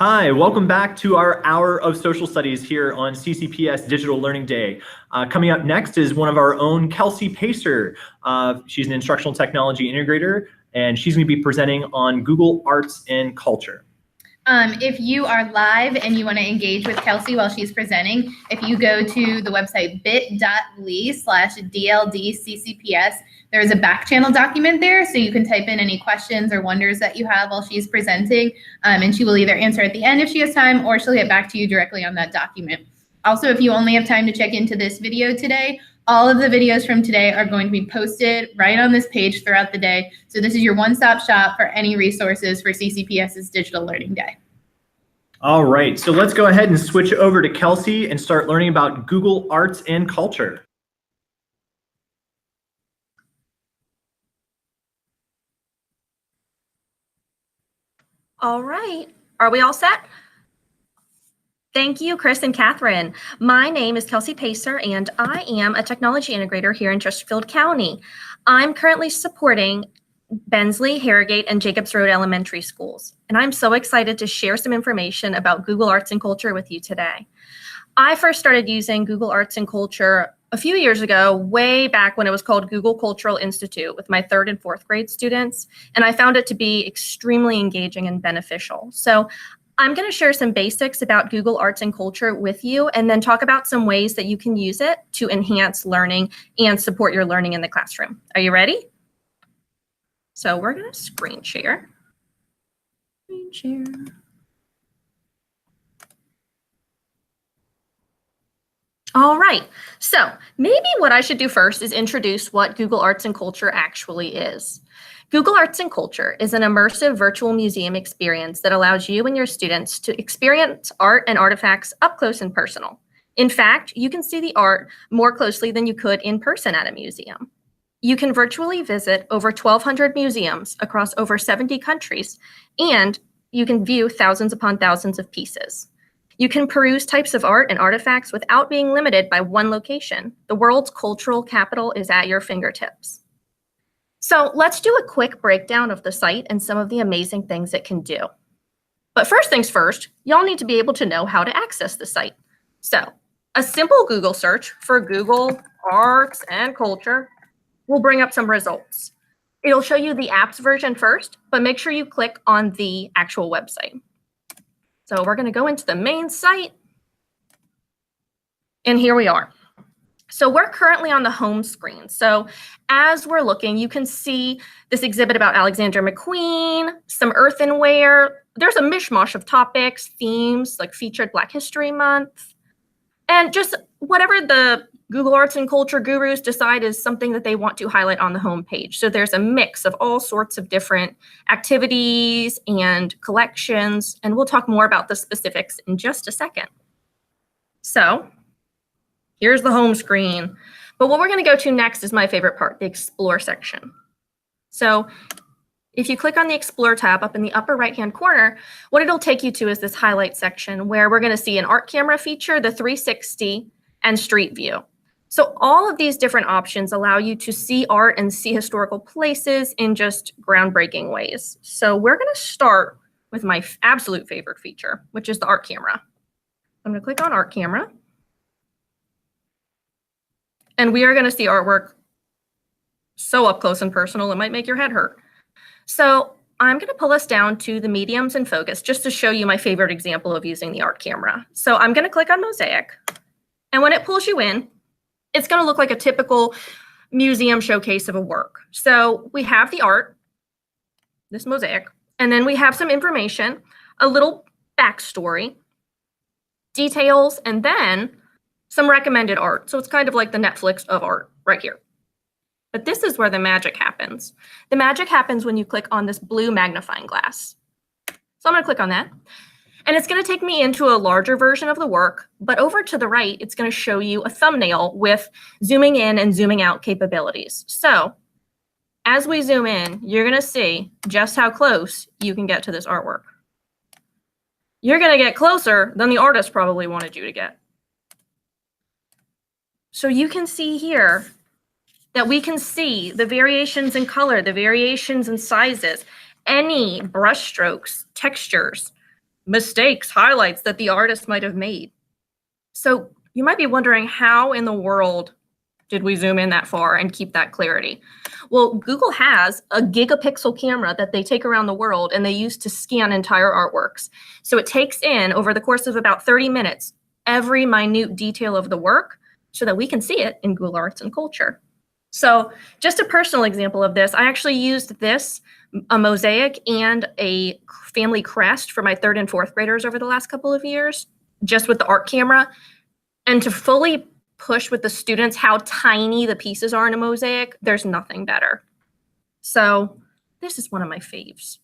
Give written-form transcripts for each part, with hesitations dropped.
Hi, welcome back to our Hour of Social Studies here on CCPS Digital Learning Day. Coming up next is one of our own, Kelsey Pacer. She's an instructional technology integrator, and she's going to be presenting on Google Arts and Culture. If you are live and you want to engage with Kelsey while she's presenting, if you go to the website bit.ly/DLDCCPS, there's a back channel document there, so you can type in any questions or wonders that you have while she's presenting, and she will either answer at the end if she has time, or she'll get back to you directly on that document. Also, if you only have time to check into this video today, all of the videos from today are going to be posted right on this page throughout the day. So this is your one-stop shop for any resources for CCPS's Digital Learning Day. All right, so let's go ahead and switch over to Kelsey and start learning about Google Arts and Culture. All right, are we all set? Thank you, Chris and Catherine. My name is Kelsey Pacer, and I am a technology integrator here in Chesterfield County. I'm currently supporting Bensley, Harrogate, and Jacobs Road Elementary Schools, and I'm so excited to share some information about Google Arts and Culture with you today. I first started using Google Arts and Culture a few years ago, way back when it was called Google Cultural Institute with my 3rd and 4th grade students, and I found it to be extremely engaging and beneficial. So I'm going to share some basics about Google Arts and Culture with you, and then talk about some ways that you can use it to enhance learning and support your learning in the classroom. Are you ready? So we're going to screen share. Screen share. All right, so maybe what I should do first is introduce what Google Arts and Culture actually is. Google Arts and Culture is an immersive virtual museum experience that allows you and your students to experience art and artifacts up close and personal. In fact, you can see the art more closely than you could in person at a museum. You can virtually visit over 1,200 museums across over 70 countries, and you can view thousands upon thousands of pieces. You can peruse types of art and artifacts without being limited by one location. The world's cultural capital is at your fingertips. So let's do a quick breakdown of the site and some of the amazing things it can do. But first things first, y'all need to be able to know how to access the site. So a simple Google search for Google Arts and Culture will bring up some results. It'll show you the apps version first, but make sure you click on the actual website. So we're going to go into the main site, and here we are. So we're currently on the home screen. So as we're looking, you can see this exhibit about Alexander McQueen, some earthenware. There's a mishmash of topics, themes, like featured Black History Month, and just whatever the Google Arts and Culture gurus decide is something that they want to highlight on the home page. So there's a mix of all sorts of different activities and collections, and we'll talk more about the specifics in just a second. So here's the home screen. But what we're going to go to next is my favorite part, the Explore section. So if you click on the Explore tab up in the upper right-hand corner, what it'll take you to is this highlight section where we're going to see an art camera feature, the 360, and Street View. So all of these different options allow you to see art and see historical places in just groundbreaking ways. So we're going to start with my absolute favorite feature, which is the art camera. I'm going to click on art camera. And we are going to see artwork so up close and personal, it might make your head hurt. So I'm going to pull us down to the mediums and focus just to show you my favorite example of using the art camera. So I'm going to click on Mosaic. And when it pulls you in, it's going to look like a typical museum showcase of a work. So we have the art, this mosaic, and then we have some information, a little backstory, details, and then some recommended art. So it's kind of like the Netflix of art right here. But this is where the magic happens. The magic happens when you click on this blue magnifying glass. So I'm going to click on that. And it's going to take me into a larger version of the work, but over to the right, it's going to show you a thumbnail with zooming in and zooming out capabilities. So as we zoom in, you're going to see just how close you can get to this artwork. You're going to get closer than the artist probably wanted you to get. So you can see here that we can see the variations in color, the variations in sizes, any brush strokes, textures. mistakes, highlights that the artist might have made. So you might be wondering, how in the world did we zoom in that far and keep that clarity? Well, Google has a gigapixel camera that they take around the world and they use to scan entire artworks. So it takes in, over the course of about 30 minutes, every minute detail of the work so that we can see it in Google Arts and Culture. So just a personal example of this, I actually used this, a mosaic and a family crest for my 3rd and 4th graders over the last couple of years, just with the art camera. And to fully push with the students how tiny the pieces are in a mosaic, there's nothing better. So this is one of my faves.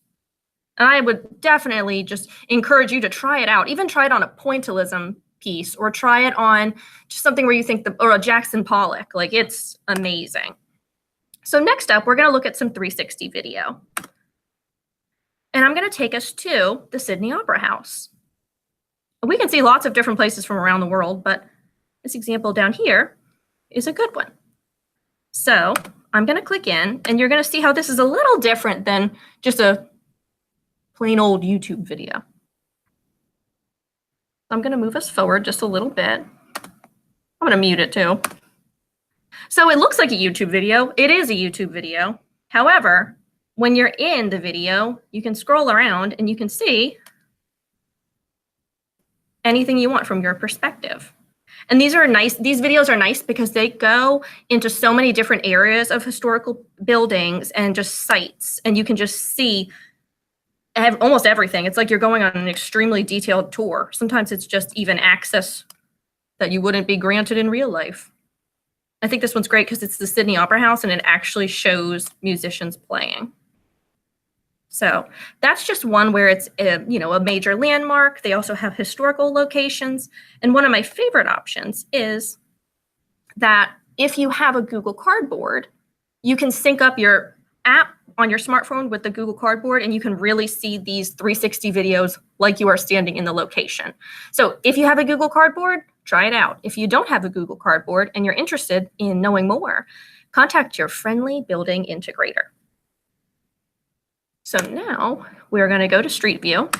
And I would definitely just encourage you to try it out. Even try it on a pointillism piece, or try it on just something where you think, or a Jackson Pollock, like it's amazing. So next up, we're gonna look at some 360 video. And I'm gonna take us to the Sydney Opera House. We can see lots of different places from around the world, but this example down here is a good one. So I'm gonna click in, and you're gonna see how this is a little different than just a plain old YouTube video. I'm gonna move us forward just a little bit. I'm gonna mute it too. So it looks like a YouTube video. It is a YouTube video. However, when you're in the video, you can scroll around and you can see anything you want from your perspective. And these videos are nice because they go into so many different areas of historical buildings and just sites, and you can just see almost everything. It's like you're going on an extremely detailed tour. Sometimes it's just even access that you wouldn't be granted in real life. I think this one's great because it's the Sydney Opera House and it actually shows musicians playing. So that's just one where it's a major landmark. They also have historical locations. And one of my favorite options is that if you have a Google Cardboard, you can sync up your app on your smartphone with the Google Cardboard, and you can really see these 360 videos like you are standing in the location. So if you have a Google Cardboard, try it out. If you don't have a Google Cardboard and you're interested in knowing more, contact your friendly building integrator. So now we're going to go to Street View.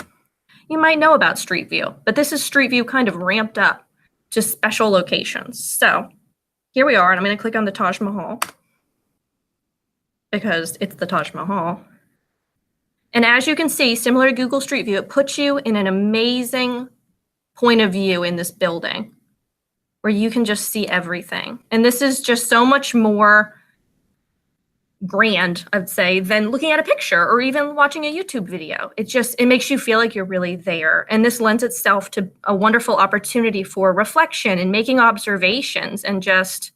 You might know about Street View, but this is Street View kind of ramped up to special locations. So here we are, and I'm going to click on the Taj Mahal because it's the Taj Mahal. And as you can see, similar to Google Street View, it puts you in an amazing point of view in this building where you can just see everything. And this is just so much more grand, I would say, than looking at a picture or even watching a YouTube video. It makes you feel like you're really there. And this lends itself to a wonderful opportunity for reflection and making observations, and just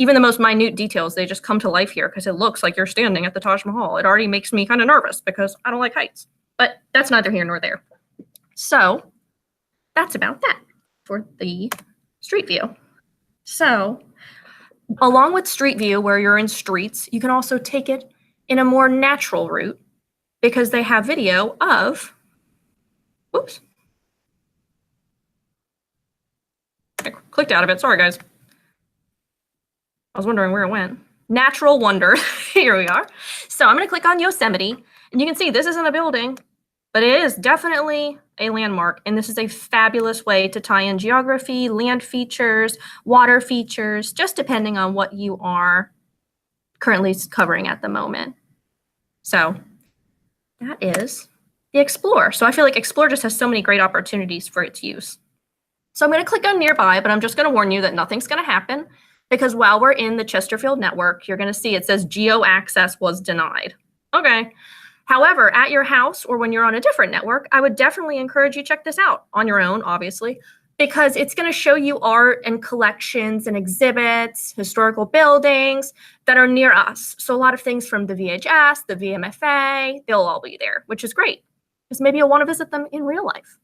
even the most minute details, they just come to life here because it looks like you're standing at the Taj Mahal. It already makes me kind of nervous because I don't like heights, but that's neither here nor there. So that's about that for the Street View. So along with Street View, where you're in streets, you can also take it in a more natural route because they have video of, whoops. I clicked out of it, sorry guys. I was wondering where it went. Natural wonder, here we are. So I'm gonna click on Yosemite, and you can see this isn't a building, but it is definitely a landmark. And this is a fabulous way to tie in geography, land features, water features, just depending on what you are currently covering at the moment. So that is the Explore. So I feel like Explore just has so many great opportunities for its use. So I'm going to click on Nearby, but I'm just going to warn you that nothing's going to happen because while we're in the Chesterfield network, you're going to see it says geo access was denied. Okay. However, at your house or when you're on a different network, I would definitely encourage you to check this out on your own, obviously, because it's going to show you art and collections and exhibits, historical buildings that are near us. So a lot of things from the VHS, the VMFA, they'll all be there, which is great because maybe you'll want to visit them in real life.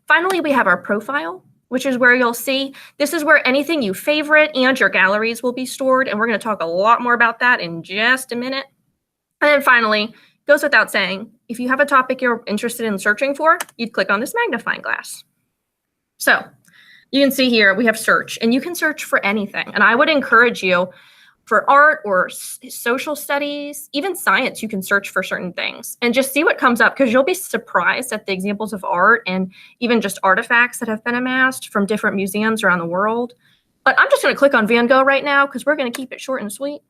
Finally, we have our profile, which is where you'll see this is where anything you favorite and your galleries will be stored. And we're going to talk a lot more about that in just a minute. And then finally, goes without saying, if you have a topic you're interested in searching for, you'd click on this magnifying glass. So you can see here we have search, and you can search for anything. And I would encourage you, for art or social studies, even science, you can search for certain things and just see what comes up, because you'll be surprised at the examples of art and even just artifacts that have been amassed from different museums around the world. But I'm just going to click on Van Gogh right now because we're going to keep it short and sweet.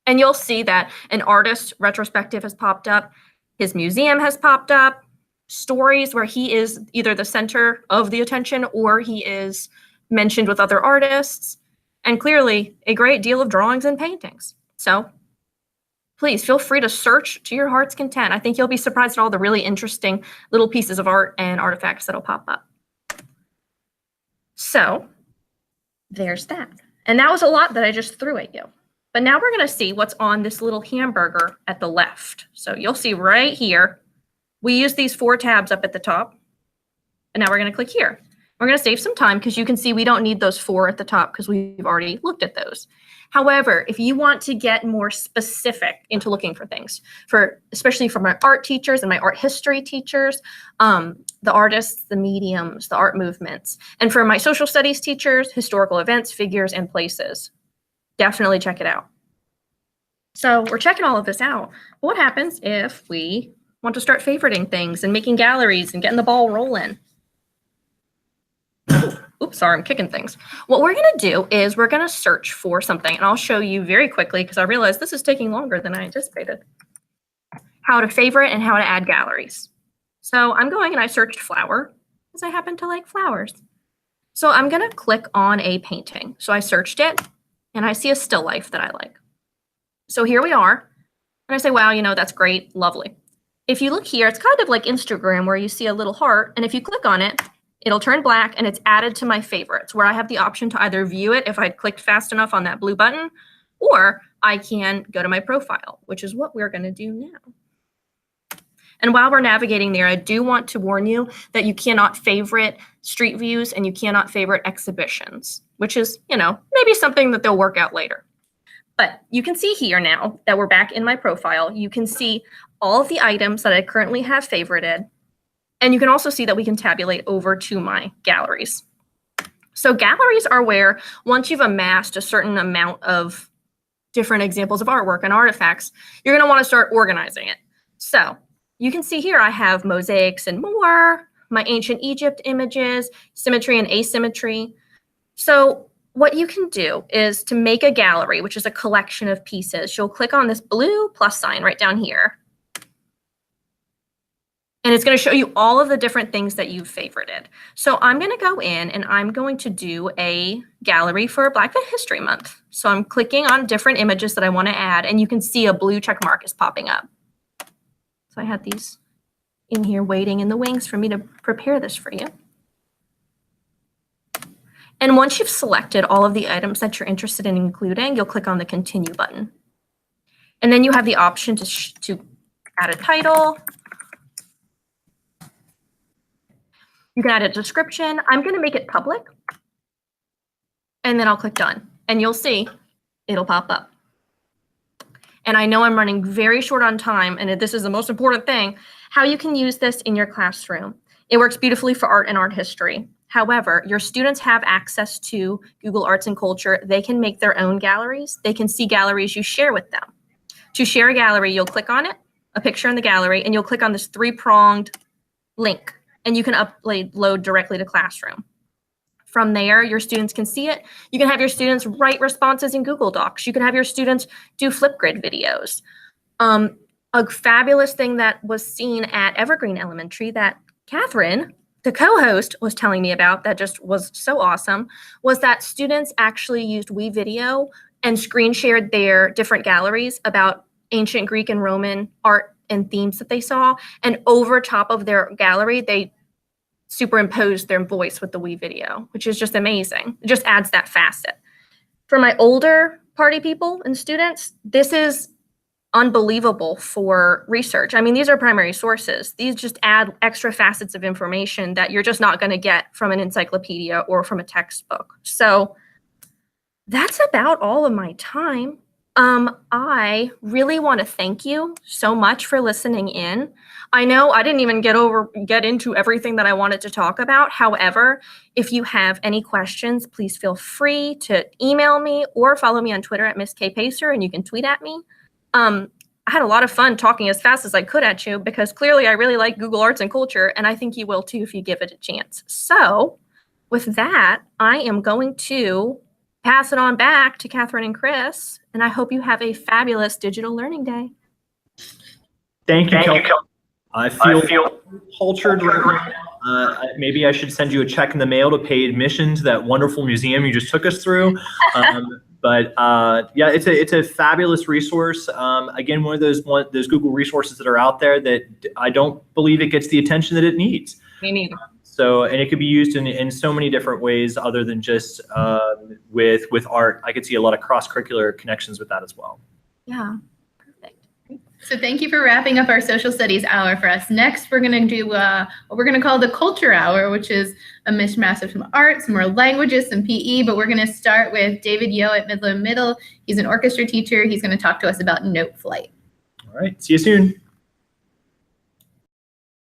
And you'll see that an artist retrospective has popped up. His museum has popped up. Stories where he is either the center of the attention or he is mentioned with other artists. And clearly a great deal of drawings and paintings. So please feel free to search to your heart's content. I think you'll be surprised at all the really interesting little pieces of art and artifacts that'll pop up. So there's that. And that was a lot that I just threw at you. But now we're going to see what's on this little hamburger at the left. So you'll see right here, we use these 4 tabs up at the top. And now we're going to click here. We're going to save some time because you can see we don't need those 4 at the top because we've already looked at those. However, if you want to get more specific into looking for things, especially for my art teachers and my art history teachers, the artists, the mediums, the art movements, and for my social studies teachers, historical events, figures, and places, definitely check it out. So we're checking all of this out. What happens if we want to start favoriting things and making galleries and getting the ball rolling? Oops, sorry, I'm kicking things. What we're going to do is we're going to search for something, and I'll show you very quickly because I realize this is taking longer than I anticipated, how to favorite and how to add galleries. So I'm going and I searched flower because I happen to like flowers. So I'm going to click on a painting. So I searched it and I see a still life that I like. So here we are. And I say, wow, you know, that's great. Lovely. If you look here, it's kind of like Instagram where you see a little heart. And if you click on it, it'll turn black and it's added to my favorites, where I have the option to either view it if I'd clicked fast enough on that blue button, or I can go to my profile, which is what we're going to do now. And while we're navigating there, I do want to warn you that you cannot favorite street views and you cannot favorite exhibitions, which is, you know, maybe something that they'll work out later. But you can see here now that we're back in my profile, you can see all of the items that I currently have favorited. And you can also see that we can tabulate over to my galleries. So galleries are where, once you've amassed a certain amount of different examples of artwork and artifacts, you're going to want to start organizing it. So you can see here I have mosaics and more, my ancient Egypt images, symmetry and asymmetry. So what you can do is to make a gallery, which is a collection of pieces, you'll click on this blue plus sign right down here. And it's going to show you all of the different things that you've favorited. So I'm going to go in and I'm going to do a gallery for Black History Month. So I'm clicking on different images that I want to add, and you can see a blue check mark is popping up. So I had these in here waiting in the wings for me to prepare this for you. And once you've selected all of the items that you're interested in including, you'll click on the Continue button. And then you have the option to add a title. You can add a description. I'm going to make it public. And then I'll click Done. And you'll see it'll pop up. And I know I'm running very short on time, and this is the most important thing, how you can use this in your classroom. It works beautifully for art and art history. However, your students have access to Google Arts and Culture. They can make their own galleries. They can see galleries you share with them. To share a gallery, you'll click on it, a picture in the gallery, and you'll click on this 3-pronged link, and you can upload directly to Classroom. From there, your students can see it. You can have your students write responses in Google Docs. You can have your students do Flipgrid videos. A fabulous thing that was seen at Evergreen Elementary that Catherine, the co-host, was telling me about that just was so awesome was that students actually used WeVideo and screen shared their different galleries about ancient Greek and Roman art and themes that they saw. And over top of their gallery, they superimposed their voice with the WeVideo, which is just amazing. It just adds that facet. For my older party people and students, this is unbelievable for research. I mean, these are primary sources. These just add extra facets of information that you're just not going to get from an encyclopedia or from a textbook. So that's about all of my time. I really want to thank you so much for listening in. I know I didn't even get into everything that I wanted to talk about. However, if you have any questions, please feel free to email me or follow me on Twitter at Miss K Pacer, and you can tweet at me. I had a lot of fun talking as fast as I could at you because clearly I really like Google Arts and Culture, and I think you will too if you give it a chance. So with that, I am going to pass it on back to Catherine and Chris, and I hope you have a fabulous digital learning day. Thank you, Kelsey. I feel cultured right now. Maybe I should send you a check in the mail to pay admission to that wonderful museum you just took us through. But yeah, it's a fabulous resource. Again, one of those Google resources that are out there that I don't believe it gets the attention that it needs. Me neither. So, and it could be used in so many different ways other than just with art. I could see a lot of cross-curricular connections with that as well. Yeah, perfect. So thank you for wrapping up our social studies hour for us. Next, we're going to do what we're going to call the culture hour, which is a mishmash of some art, some more languages, some PE, but we're going to start with David Yo at Midland Middle. He's an orchestra teacher. He's going to talk to us about note flight. All right, see you soon.